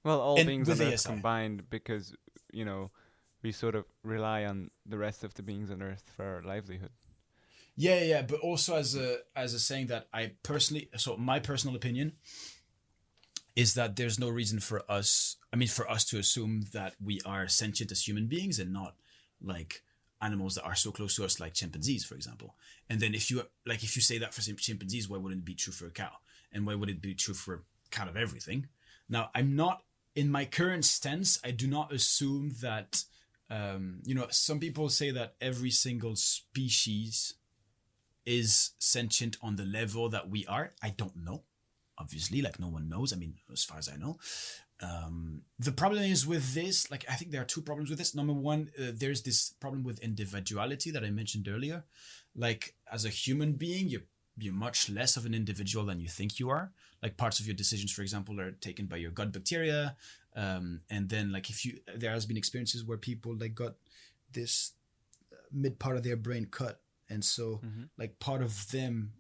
Well, all and beings with on Earth ASI. combined, because you know we sort of rely on the rest of the beings on Earth for our livelihood. Yeah, but also as a saying that I personally, so my personal opinion is that there's no reason for us, I mean, for us to assume that we are sentient as human beings and not like animals that are so close to us, like chimpanzees, for example. And then if you say that for chimpanzees, why wouldn't it be true for a cow? And why would it be true for kind of everything? Now, I'm not, in my current stance, I do not assume that, some people say that every single species is sentient on the level that we are. I don't know. Obviously, like no one knows. I mean, as far as I know, the problem is with this. Like, I think there are two problems with this. Number one, there's this problem with individuality that I mentioned earlier. Like, as a human being, you're much less of an individual than you think you are. Like, parts of your decisions, for example, are taken by your gut bacteria. And then, like, there has been experiences where people like got this mid part of their brain cut, and so Mm-hmm. like part of them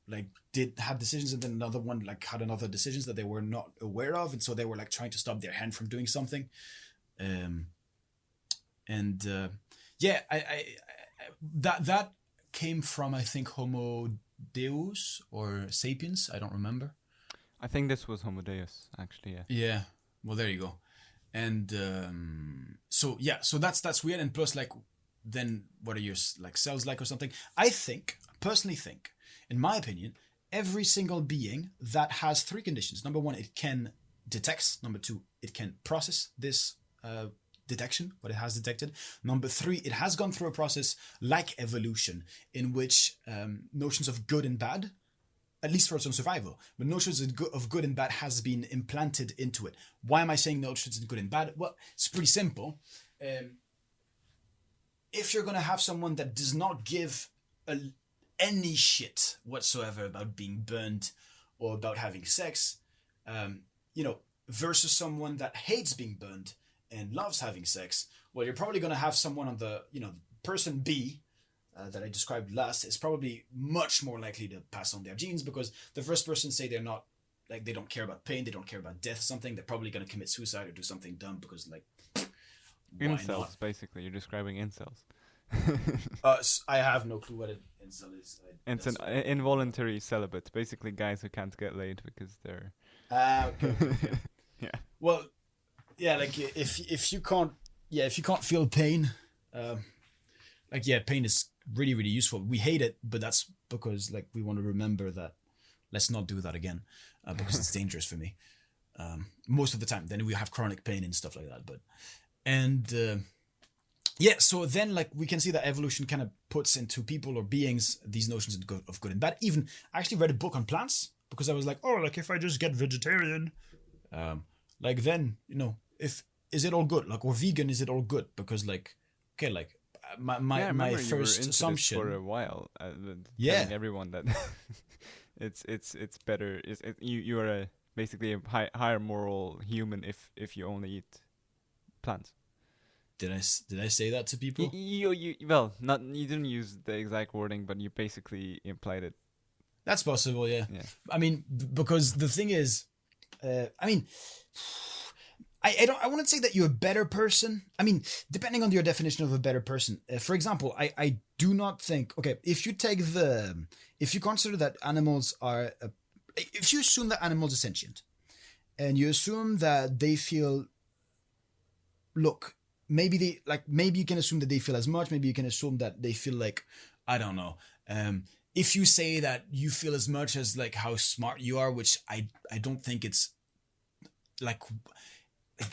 like did have decisions, and then another one like had another decisions that they were not aware of, and so they were like trying to stop their hand from doing something. um and yeah that came from, I think, Homo Deus or Sapiens, I don't remember. I think this was Homo Deus, actually. Yeah. Yeah, well, there you go. And so yeah, so that's weird. And plus, like, then what are your like cells like or something? Personally think, in my opinion, every single being that has three conditions: number one, it can detect; number two, it can process this detection, what it has detected; number three, it has gone through a process like evolution, in which notions of good and bad, at least for its own survival, but notions of good and bad has been implanted into it. Why am I saying notions of good and bad? Well, it's pretty simple. Um, if you're going to have someone that does not give any shit whatsoever about being burned or about having sex, um, versus someone that hates being burned and loves having sex, well, you're probably going to have someone on the, person B that I described last is probably much more likely to pass on their genes, because the first person, say they're not, like, they don't care about pain, they don't care about death, something, they're probably going to commit suicide or do something dumb because, like, why not? Incels, basically. You're describing incels. I have no clue what an incel is. It's an That's involuntary celibate. Basically, guys who can't get laid because they're. okay. Yeah. Well, yeah, like if you can't, yeah, if you can't feel pain, like, yeah, pain is really really useful. We hate it, but that's because, like, we want to remember that. Let's not do that again, because it's dangerous for me. Most of the time, then we have chronic pain and stuff like that. But and yeah, so then, like, we can see that evolution kind of puts into people or beings these notions of good and bad. Even I actually read a book on plants, because I was like, oh, like, if I just get vegetarian, like, then, if is it all good? Like, or vegan, is it all good? Because, like, okay, like, my Yeah, I my, my remember you were first into this for assumption, a while, yeah, telling everyone that it's better. You are basically a higher moral human if you only eat plants. did I say that to people? Well, not you didn't use the exact wording, but you basically implied it. That's possible, yeah. Yeah. I mean, because the thing is, I mean, I wouldn't say that you're a better person. I mean, depending on your definition of a better person. For example, I do not think, okay, if you consider that animals are, if you assume that animals are sentient, and you assume that they feel, look, maybe you can assume that they feel as much, maybe you can assume that they feel like, I don't know. If you say that you feel as much as, like, how smart you are, which I don't think it's, like,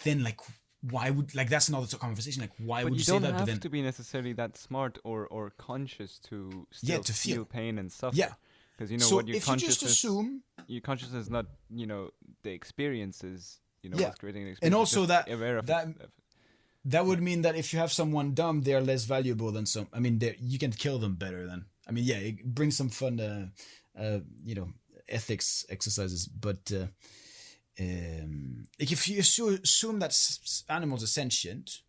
then, like, why would, like, that's another conversation, like, why But would you you say don't that? But have then, to be necessarily that smart or conscious to yeah, still to feel, feel pain and yeah. suffer. Because So what if you just assume, your consciousness is not the experiences. yeah, What's creating the and experience. It's also just that aware of it. that that Yeah. would mean that if you have someone dumb, they are less valuable than some. I mean, you can kill them better than. I mean, yeah, it brings some fun, ethics exercises, but like, if you assume that animals are sentient,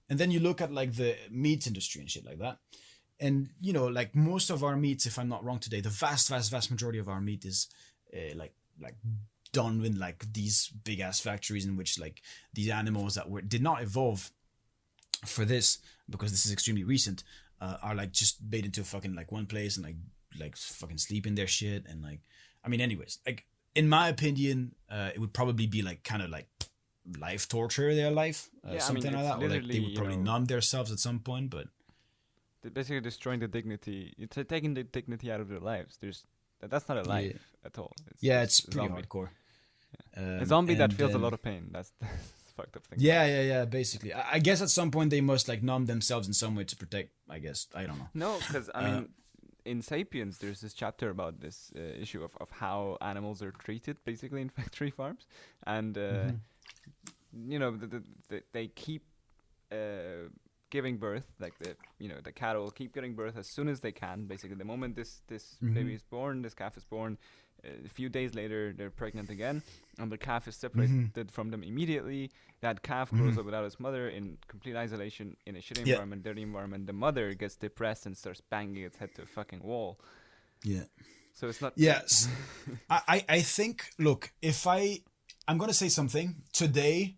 and then you look at, like, the meat industry and shit like that, and, like, most of our meats, if I'm not wrong today, the vast majority of our meat is like done with like these big ass factories in which like these animals that did not evolve for this, because this is extremely recent, are like just made into fucking like one place and like fucking sleep in their shit. And like, I mean, anyways, like in my opinion, it would probably be like kind of like life torture their life, something like that, or like they would probably numb themselves at some point. But they're basically destroying the dignity. It's taking the dignity out of their lives. That's not a life at all. It's pretty hardcore. A zombie that feels a lot of pain. That's fucked up thing. Yeah. Basically, I guess at some point they must like numb themselves in some way to protect. I guess, I don't know. No, because I mean, in 'Sapiens, there's this chapter about this issue of how animals are treated, basically in factory farms, and you know, they keep giving birth, like the cattle keep giving birth as soon as they can. Basically, the moment this baby is born, this calf is born, a few days later they're pregnant again, and the calf is separated from them immediately. That calf grows up without its mother in complete isolation in a shitty environment, dirty environment. The mother gets depressed and starts banging its head to a fucking wall. Yeah. So it's not. Yes. I think. Look, if I'm gonna say something today.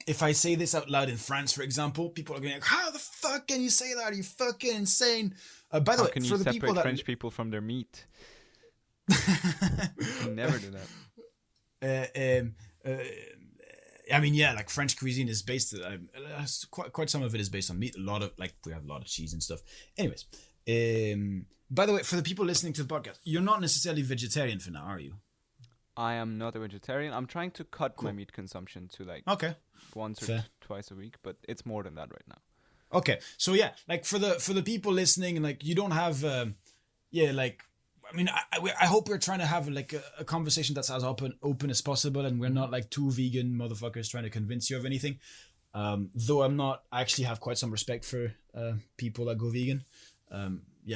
If I say this out loud in France, for example, people are going like, "How the fuck can you say that? Are you fucking insane?" By the way, can for you the separate people that French people from their meat? You can never do that. I mean, yeah, like French cuisine is based. Quite some of it is based on meat. A lot of like we have a lot of cheese and stuff. Anyways, by the way, for the people listening to the podcast, you're not necessarily vegetarian for now, are you? I am not a vegetarian. I'm trying to cut my meat consumption to like once or twice a week, but it's more than that right now. Okay, so yeah, like for the people listening, like you don't have, like I mean, I hope we're trying to have like a conversation that's as open as possible, and we're not like two vegan motherfuckers trying to convince you of anything. Though I actually have quite some respect for people that go vegan.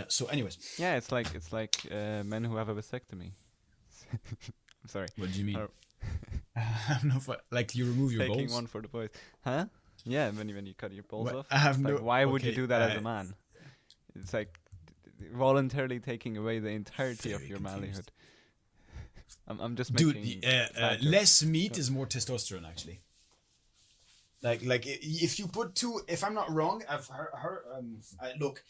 So anyways. Yeah, it's like men who have a vasectomy. Sorry. What do you mean? I have no like you remove your balls? Taking one for the boys. Huh? Yeah, when you cut your balls off. I have why would you do that as a man? It's like voluntarily taking away the entirety of your manlyhood. I'm just making... Dude, less meat is more testosterone, actually. Like if you put two... If I'm not wrong, I've heard look,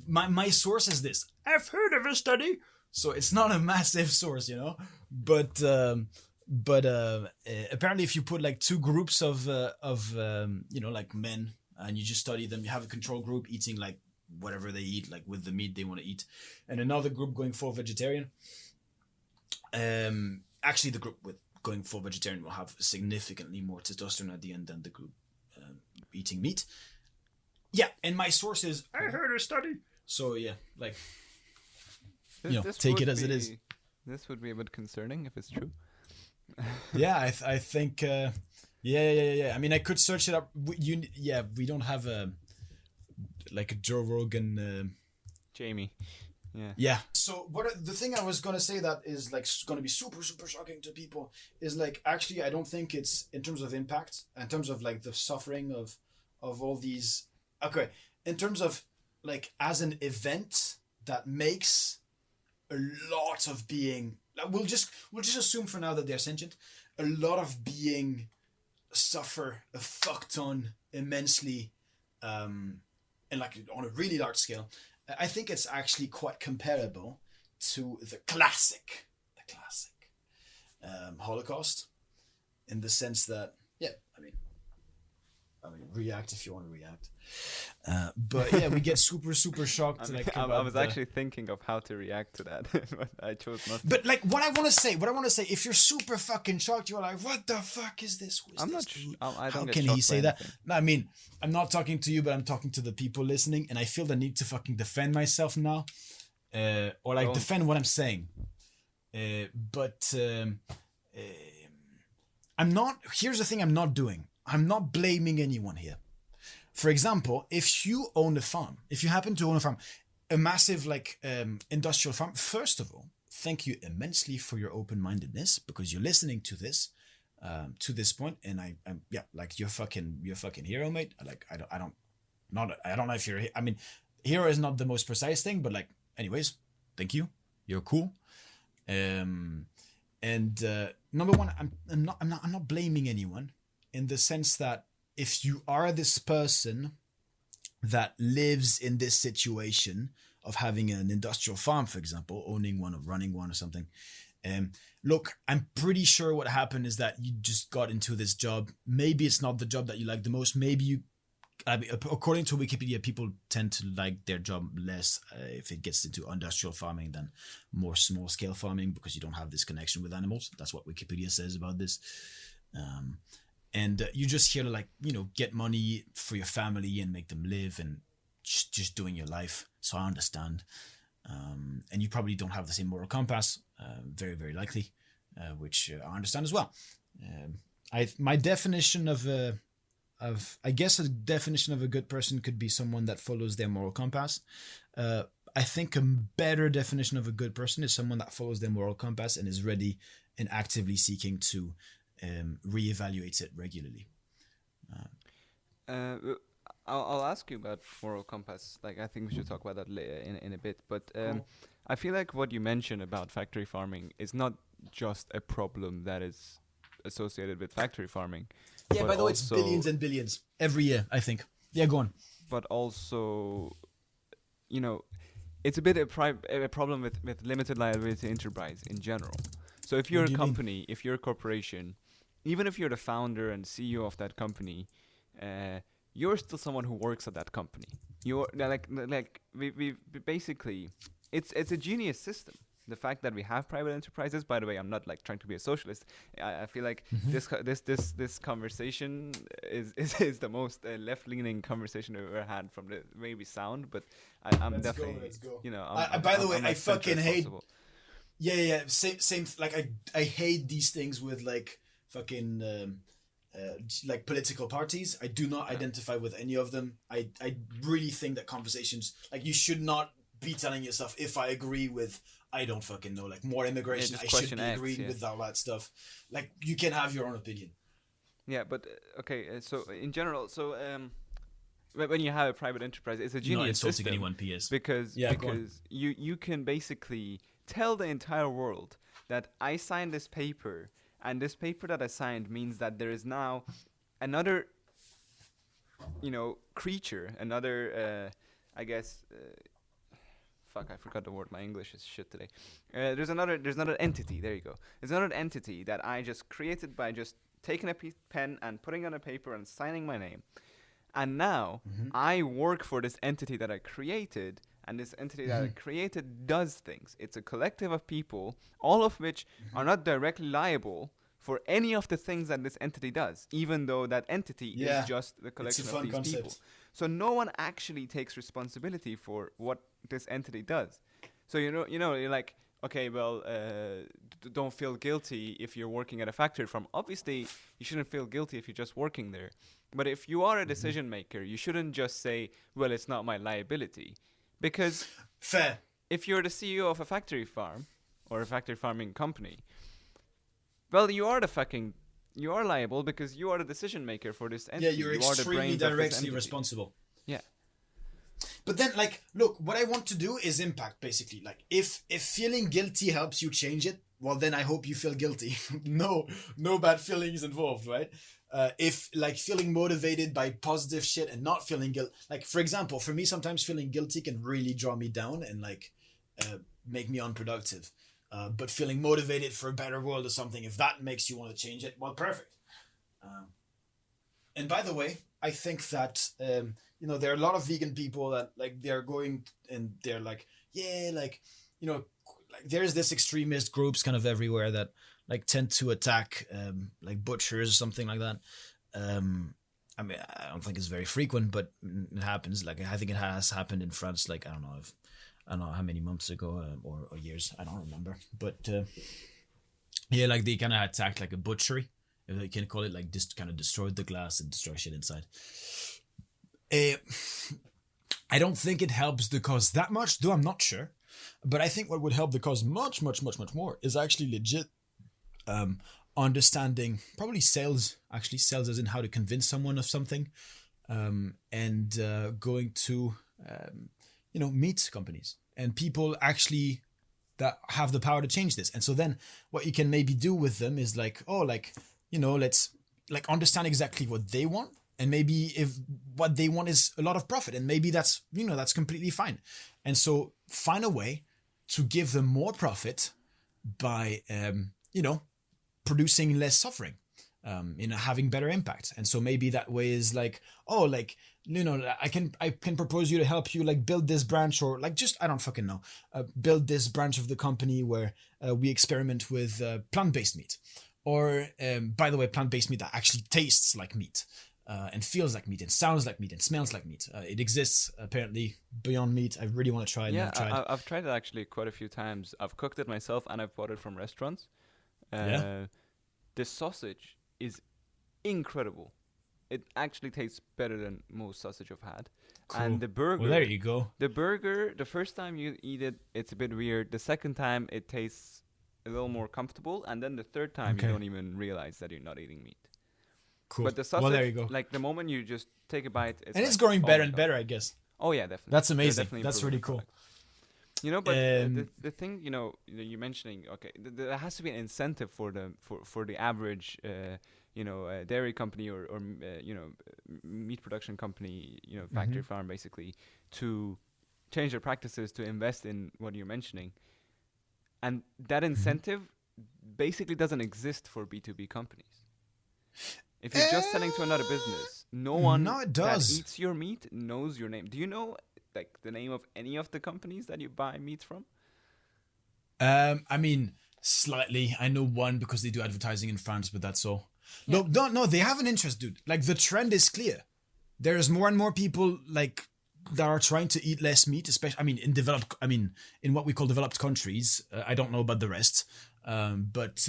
my source is this. I've heard of a study... So it's not a massive source, you know, but apparently if you put like two groups of you know, like men, and you just study them, you have a control group eating like whatever they eat, like with the meat they want to eat, and another group going full vegetarian. Actually, the group with going full vegetarian will have significantly more testosterone at the end than the group eating meat. Yeah, and my source is I heard a study. So yeah, like. Take it as it is. This would be a bit concerning if it's true. Yeah, I think. Yeah. I mean, I could search it up. We don't have a Joe Rogan. Jamie. Yeah. Yeah. So the thing I was gonna say that is like gonna be super super shocking to people is like actually I don't think it's in terms of impact, in terms of like the suffering of all these. Okay, in terms of like as an event that makes. A lot of being, we'll just assume for now that they're sentient. A lot of being suffer a fuck ton immensely, and like on a really large scale. I think it's actually quite comparable to the classic Holocaust, in the sense that I mean, react if you want to react. But yeah, we get super, super shocked. I was actually thinking of how to react to that, but I chose not to. But like, what I want to say, if you're super fucking shocked, you're like, what the fuck is this? I'm not sure. How can he say that? No, I mean, I'm not talking to you, but I'm talking to the people listening, and I feel the need to fucking defend myself now. Or like defend what I'm saying. I'm not, here's the thing I'm not doing. I'm not blaming anyone here. For example, if you own a farm, if you happen to own a farm, a massive like industrial farm, first of all, thank you immensely for your open-mindedness, because you're listening to this point, and I'm like you're fucking hero, mate. Like I don't know if you're. I mean, hero is not the most precise thing, but like anyways, thank you. You're cool. And number one, I'm not blaming anyone, in the sense that if you are this person that lives in this situation of having an industrial farm, for example, owning one or running one or something, look, I'm pretty sure what happened is that you just got into this job. Maybe it's not the job that you like the most. Maybe you, I mean, according to Wikipedia, people tend to like their job less if it gets into industrial farming than more small scale farming, because you don't have this connection with animals. That's what Wikipedia says about this. And you just here to, like, you know, get money for your family and make them live and just doing your life. So I understand. And you probably don't have the same moral compass, very, very likely, which I understand as well. My definition of I guess a definition of a good person could be someone that follows their moral compass. I think a better definition of a good person is someone that follows their moral compass and is ready and actively seeking to reevaluate it regularly. I'll ask you about moral compass. Like, I think we should talk about that in a bit. But I feel like what you mentioned about factory farming is not just a problem that is associated with factory farming. Yeah, by the way, it's billions and billions every year, I think. Yeah, go on. But also, you know, it's a bit a problem with limited liability enterprise in general. So if you're a company, if you're a corporation, even if you're the founder and CEO of that company, you're still someone who works at that company. You're we basically, it's a genius system. The fact that we have private enterprises, by the way, I'm not like trying to be a socialist. I feel like this conversation is the most left-leaning conversation we've ever had from the way we sound. But I'm definitely, let's go. You know, by the way, I fucking hate. Possible. Yeah. Same. Like I hate these things with like fucking like political parties. I do not identify with any of them. I really think that conversations, like, you should not be telling yourself, if I agree with, I don't fucking know, like, more immigration, I should be agreeing with all that stuff. Like, you can have your own opinion. Yeah, but okay. So in general, when you have a private enterprise, it's a genius system. Anyone, PS. Because you can basically tell the entire world that I signed this paper, and this paper that I signed means that there is now another, creature, another, I guess. Fuck, I forgot the word. My English is shit today. There's another entity. There you go. There's another entity that I just created by just taking a pen and putting on a paper and signing my name. And now I work for this entity that I created, and this entity that I created does things. It's a collective of people, all of which are not directly liable for any of the things that this entity does, even though that entity is just the collection of these people. So no one actually takes responsibility for what this entity does. So you're like, okay, well, don't feel guilty if you're working at a factory farm. Obviously, you shouldn't feel guilty if you're just working there. But if you are a decision maker, you shouldn't just say, well, it's not my liability. Because fair. If you're the CEO of a factory farm or a factory farming company, well, you are liable because you are the decision maker for this entity. Yeah, you're extremely directly responsible. Yeah. But then, like, look, what I want to do is impact, basically. Like, if feeling guilty helps you change it, well, then I hope you feel guilty. No bad feelings involved, right? If, like, feeling motivated by positive shit and not feeling guilt, like, for example, for me, sometimes feeling guilty can really draw me down and, like, make me unproductive. But feeling motivated for a better world or something, if that makes you want to change it, well, perfect. And by the way, I think that, there are a lot of vegan people that, like, they're going and they're like, yeah, like, like, there's this extremist groups kind of everywhere that, like, tend to attack, like, butchers or something like that. I mean, I don't think it's very frequent, but it happens. Like, I think it has happened in France, like, I don't know how many months ago or years, I don't remember. But, yeah, like, they kind of attacked, like, a butchery, if they can call it, like, just kind of destroyed the glass and destroy shit inside. I don't think it helps the cause that much, though I'm not sure. But I think what would help the cause much, much, much, much more is actually legit understanding, probably sales as in how to convince someone of something, and going to, meet companies and people actually that have the power to change this. And so then what you can maybe do with them is like, let's like understand exactly what they want. And maybe if what they want is a lot of profit, and maybe that's completely fine. And so find a way to give them more profit by, producing less suffering, having better impact. And so maybe that way is like, I can propose you to help you like build this branch, or like just, I don't fucking know, build this branch of the company where we experiment with plant-based meat. Or, by the way, plant-based meat that actually tastes like meat. And feels like meat, and sounds like meat, and smells like meat. It exists, apparently, Beyond Meat. I really want to try it. Yeah, I've tried it actually quite a few times. I've cooked it myself, and I've bought it from restaurants. The sausage is incredible. It actually tastes better than most sausage I've had. Cool. And the burger... Well, there you go. The burger, the first time you eat it, it's a bit weird. The second time, it tastes a little more comfortable. And then the third time, you don't even realize that you're not eating meat. Cool. But the sausage, there you go. like the moment you just take a bite, it's growing better and better, I guess. Oh yeah, definitely. That's amazing. That's really cool. But the thing, you're mentioning, okay, there has to be an incentive for the average, dairy company or meat production company, factory farm, basically, to change their practices, to invest in what you're mentioning, and that incentive basically doesn't exist for B2B companies. If you're just selling to another business, no one that eats your meat knows your name. Do you know like the name of any of the companies that you buy meat from? I mean, slightly. I know one because they do advertising in France, but that's all. Yeah. No, they have an interest, dude. Like the trend is clear. There's more and more people like that are trying to eat less meat, especially, in what we call developed countries. I don't know about the rest, but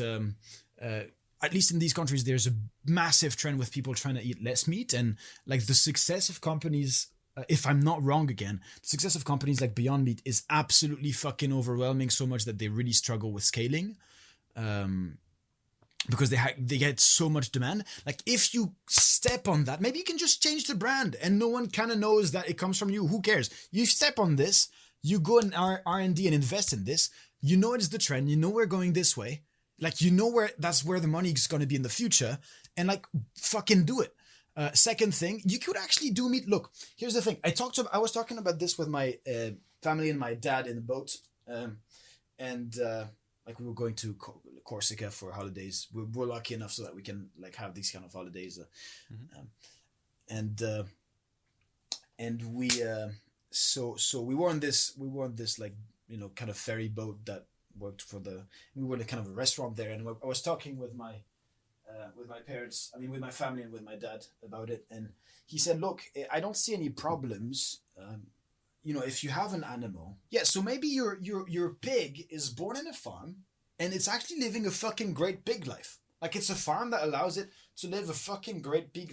at least in these countries, there's a massive trend with people trying to eat less meat. And like the success of companies, if I'm not wrong again, the success of companies like Beyond Meat is absolutely fucking overwhelming, so much that they really struggle with scaling. Because they get so much demand. Like if you step on that, maybe you can just change the brand and no one kind of knows that it comes from you. Who cares? You step on this, you go in R&D and invest in this. You know it's the trend. You know we're going this way. Like, that's where the money is going to be in the future, and like fucking do it. Second thing, you could actually do meat. Look, here's the thing. I was talking about this with my family and my dad in the boat, like we were going to Corsica for holidays. We're lucky enough so that we can like have these kind of holidays, and we so we were on this like kind of ferry boat that worked we were in a kind of a restaurant there, and I was talking with my parents, with my family and with my dad about it, and he said, look, I don't see any problems, if you have an animal, so maybe your pig is born in a farm and it's actually living a fucking great pig life. Like it's a farm that allows it to live a fucking great pig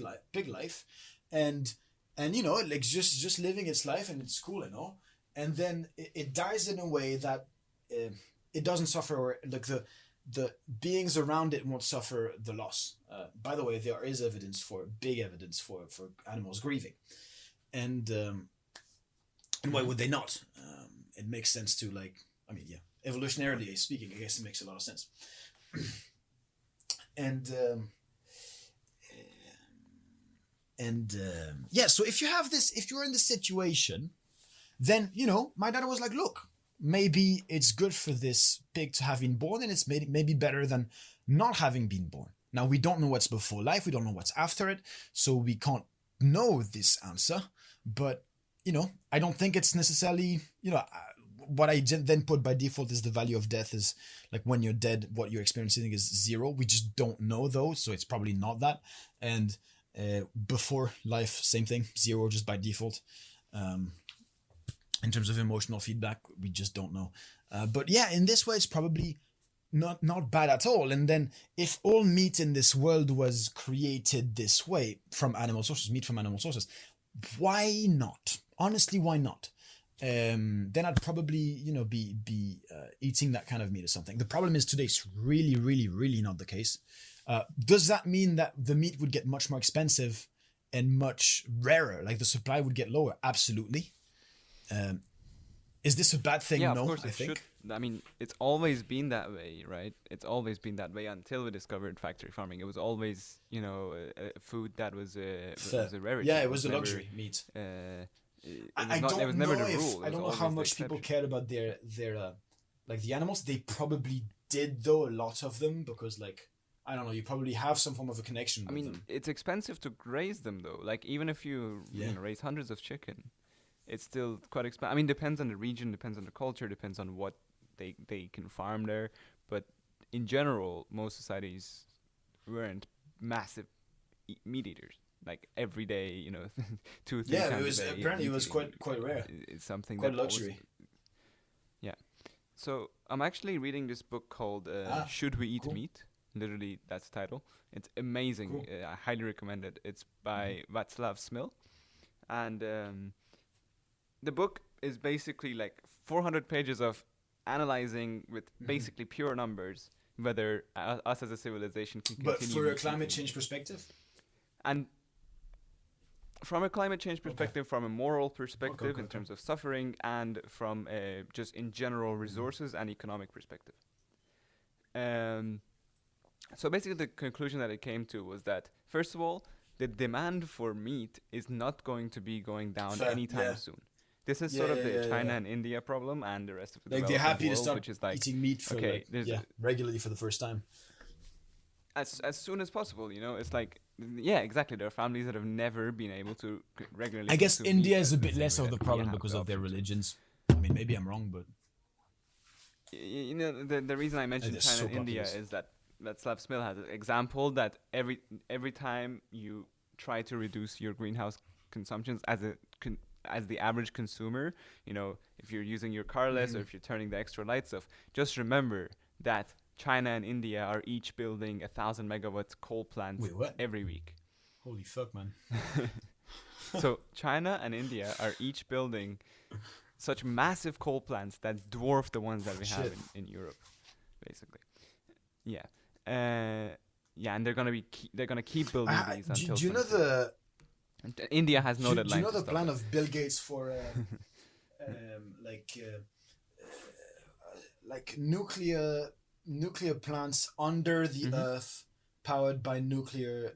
life, and like just living its life, and it's cool and all, and then it dies in a way that it doesn't suffer, or like the beings around it won't suffer the loss. By the way, there is big evidence for animals grieving, and why would they not? It makes sense to evolutionarily speaking, I guess it makes a lot of sense. So if you're in this situation, then my dad was like, look, maybe it's good for this pig to have been born, and it's maybe better than not having been born. Now, we don't know what's before life. We don't know what's after it. So we can't know this answer. But, I don't think it's necessarily, what I then put by default is the value of death is like when you're dead, what you're experiencing is 0. We just don't know though. So it's probably not that. And before life, same thing, 0 just by default. In terms of emotional feedback, we just don't know. But yeah, in this way, it's probably not bad at all. And then if all meat in this world was created this way from animal sources, meat from animal sources, why not? Honestly, why not? Then I'd probably, be eating that kind of meat or something. The problem is today it's really, really, really not the case. Does that mean that the meat would get much more expensive and much rarer? Like the supply would get lower? Absolutely. Is this a bad thing? Yeah, No, of course I it think. should. I mean, it's always been that way, right? It's always been that way until we discovered factory farming. It was always, a food that was Fair. was a rarity. Yeah, It it was a never, luxury meat. it was not. It was never the rule. I don't know how much people cared about their like the animals. They probably did though, a lot of them, because like I don't know, you probably have some form of a connection with them. It's expensive to raise them though. Like even if you raise hundreds of chicken, it's still quite expensive. I mean, depends on the region, depends on the culture, depends on what they can farm there. But in general, most societies weren't massive meat eaters. Like every day, 2 3 times it was a day. apparently it was quite rare. It's something quite that luxury. Yeah. So I'm actually reading this book called "Should We Eat Meat?" Literally, that's the title. It's amazing. Cool. I highly recommend it. It's by Václav Smil, and the book is basically like 400 pages of analyzing with basically pure numbers whether us as a civilization can continue. But for a climate change perspective? And from a climate change perspective, from a moral perspective in terms of suffering, and from just in general resources and economic perspective. So basically the conclusion that it came to was that, first of all, the demand for meat is not going to be going down anytime soon. This is sort of the China and India problem and the rest of the like they're happy world, to start which is like, eating meat for regularly for the first time. As soon as possible, it's like, yeah, exactly. There are families that have never been able to regularly. I guess India is a bit less of the problem because of their religions. I mean, maybe I'm wrong, but the reason I mentioned China and India is that Václav Smil has an example that every time you try to reduce your greenhouse consumptions as the average consumer, if you're using your car less or if you're turning the extra lights off, just remember that China and India are each building 1,000 megawatts coal plants every week. Holy fuck, man. So China and India are each building such massive coal plants that dwarf the ones that we have in Europe, basically. Yeah. And they're gonna keep building these until. Do you know India has no deadline. Do you know the plan of Bill Gates for like nuclear plants under the earth, powered by nuclear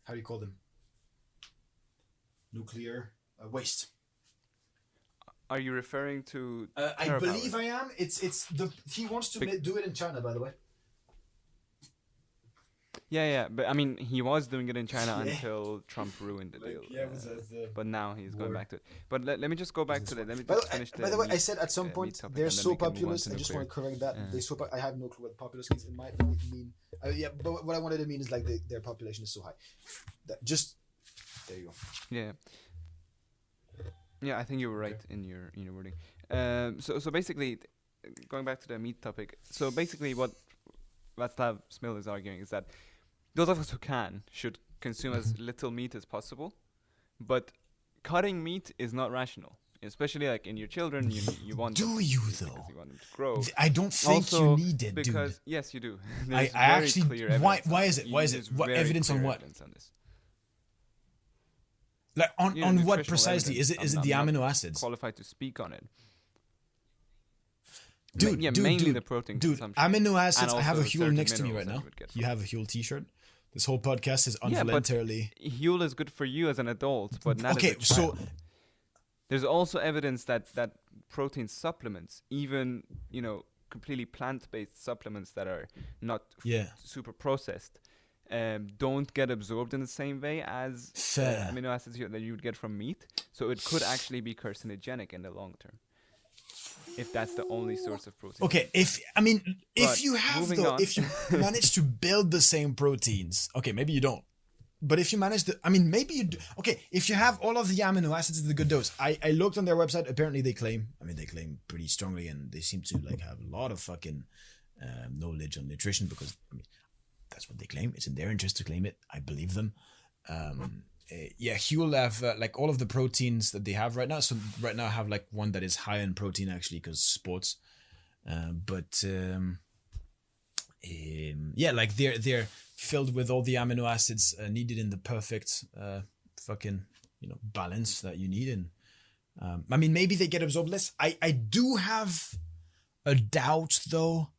how do you call them? Nuclear waste. Are you referring to? I believe I am. He wants to do it in China, by the way. Yeah, but I mean, he was doing it in China until Trump ruined the deal. But now he's going back to it. But let me just go back to that. Let me just finish. By the way, I said at some point they're so populous. I just want to correct that. I have no clue what populous means. It might mean but what I wanted to mean is like their population is so high. There you go. Yeah, I think you were right in your wording. So basically, going back to the meat topic. So basically, what Václav Smil is arguing is that those of us who should consume as little meat as possible, but cutting meat is not rational. Especially like in your children, you want. Do you though? Because you want them to grow. I don't think also, you need it, because dude. yes, you do. I actually. Why is it? Why is it? What evidence on what? Evidence on this. Like on what precisely? Is it the amino acids? Qualified to speak on it. Dude, mainly the protein consumption. Amino acids. I have a Huel next to me right now. You have a Huel t-shirt. This whole podcast is involuntarily. Yeah, but Huel is good for you as an adult, but not as a child. There's also evidence that protein supplements, even completely plant-based supplements that are not super processed, don't get absorbed in the same way as amino acids that you would get from meat. So it could actually be carcinogenic in the long term, if that's the only source of protein. Okay, if you manage to build the same proteins, okay, maybe you don't. But if you manage maybe you do. Okay, if you have all of the amino acids in the good dose. I looked on their website. Apparently they claim pretty strongly, and they seem to like have a lot of fucking knowledge on nutrition, because that's what they claim. It's in their interest to claim it. I believe them. Huel have like all of the proteins that they have right now. So right now I have like one that is high in protein actually, because sports. Like they're filled with all the amino acids needed in the perfect fucking balance that you need, and I mean, maybe they get absorbed less. I do have a doubt, though.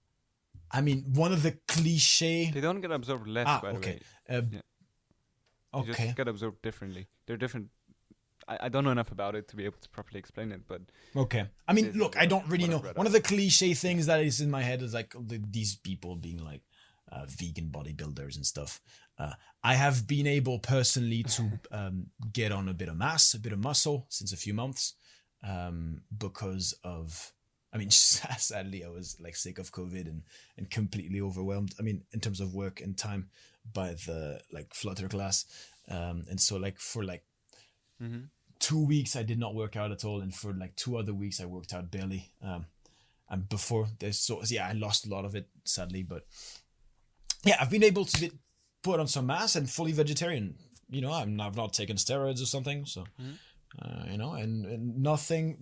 I mean, one of the cliche... They don't get absorbed less, by the way. Yeah. They just get absorbed differently. They're different. I don't know enough about it to be able to properly explain it, but... Okay. I mean, look, I don't really know. One of the cliche things that is in my head is like these people being like vegan bodybuilders and stuff. I have been able personally to get on a bit of mass, a bit of muscle since a few months because of... I mean, sadly, I was like sick of COVID and completely overwhelmed. I mean, in terms of work and time by the like flutter class. And so like for like 2 weeks, I did not work out at all. And for like 2 other weeks, I worked out barely. And before this, so yeah, I lost a lot of it, sadly. But yeah, I've been able to put on some mass and fully vegetarian. You know, I've not taken steroids or something. So... you know, and nothing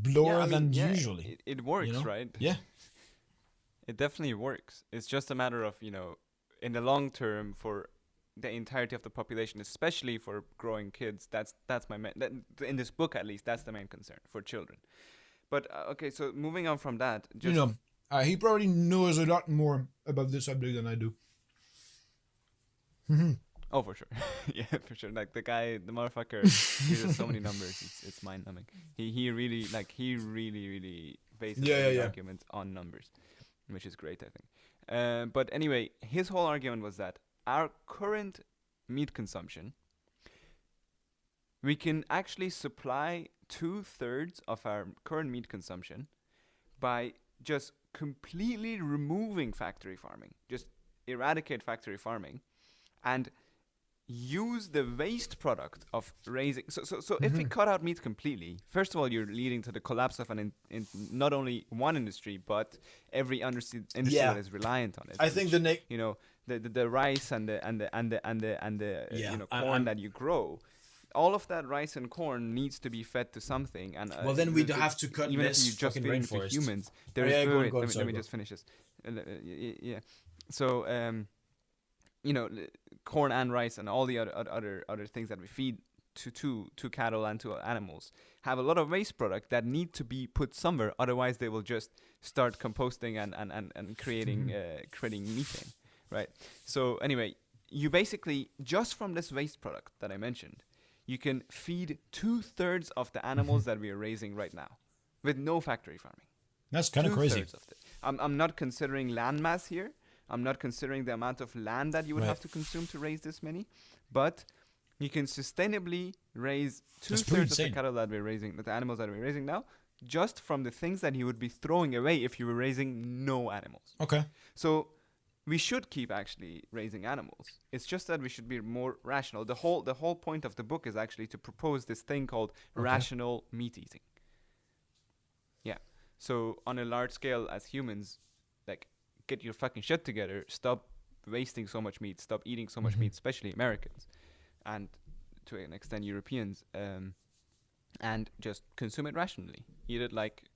lower than usually. It works, you know? Right? Yeah. It definitely works. It's just a matter of, you know, in the long term for the entirety of the population, especially for growing kids. That's my in this book at least. That's the main concern for children. But okay, so moving on from that, just you know, he probably knows a lot more about this subject than I do. Oh, for sure. Yeah, for sure. Like the guy, the motherfucker, he does so many numbers. It's mind numbing. He really bases his argument on numbers, which is great, I think. But anyway, his whole argument was that our current meat consumption, we can actually supply 2/3 of our current meat consumption by just completely removing factory farming, just eradicate factory farming, and use the waste product of raising. So if we cut out meat completely, first of all, you're leading to the collapse of in not only one industry but every industry that is reliant on it. I think you know the rice and the you know corn that you grow. All of that rice and corn needs to be fed to something, and well, then we'd have to cut even less if you just feed it to humans. Let me just finish this. Yeah. So you know, corn and rice and all the other things that we feed to cattle and to animals have a lot of waste product that need to be put somewhere. Otherwise, they will just start composting and creating methane, right? So anyway, you basically just from this waste product that I mentioned, you can feed 2/3 of the animals that we are raising right now with no factory farming. That's kind of crazy. Of it. I'm not considering land mass here. I'm not considering the amount of land that you would have to consume to raise this many, but you can sustainably raise 2/3 of the cattle that we're raising, the animals that we're raising now, just from the things that you would be throwing away if you were raising no animals. Okay. So we should keep actually raising animals. It's just that we should be more rational. The whole point of the book is actually to propose this thing called rational meat eating. Yeah. So on a large scale, as humans, like, get your fucking shit together, stop wasting so much meat, stop eating so much meat, especially Americans and to an extent Europeans, and just consume it rationally. Eat it like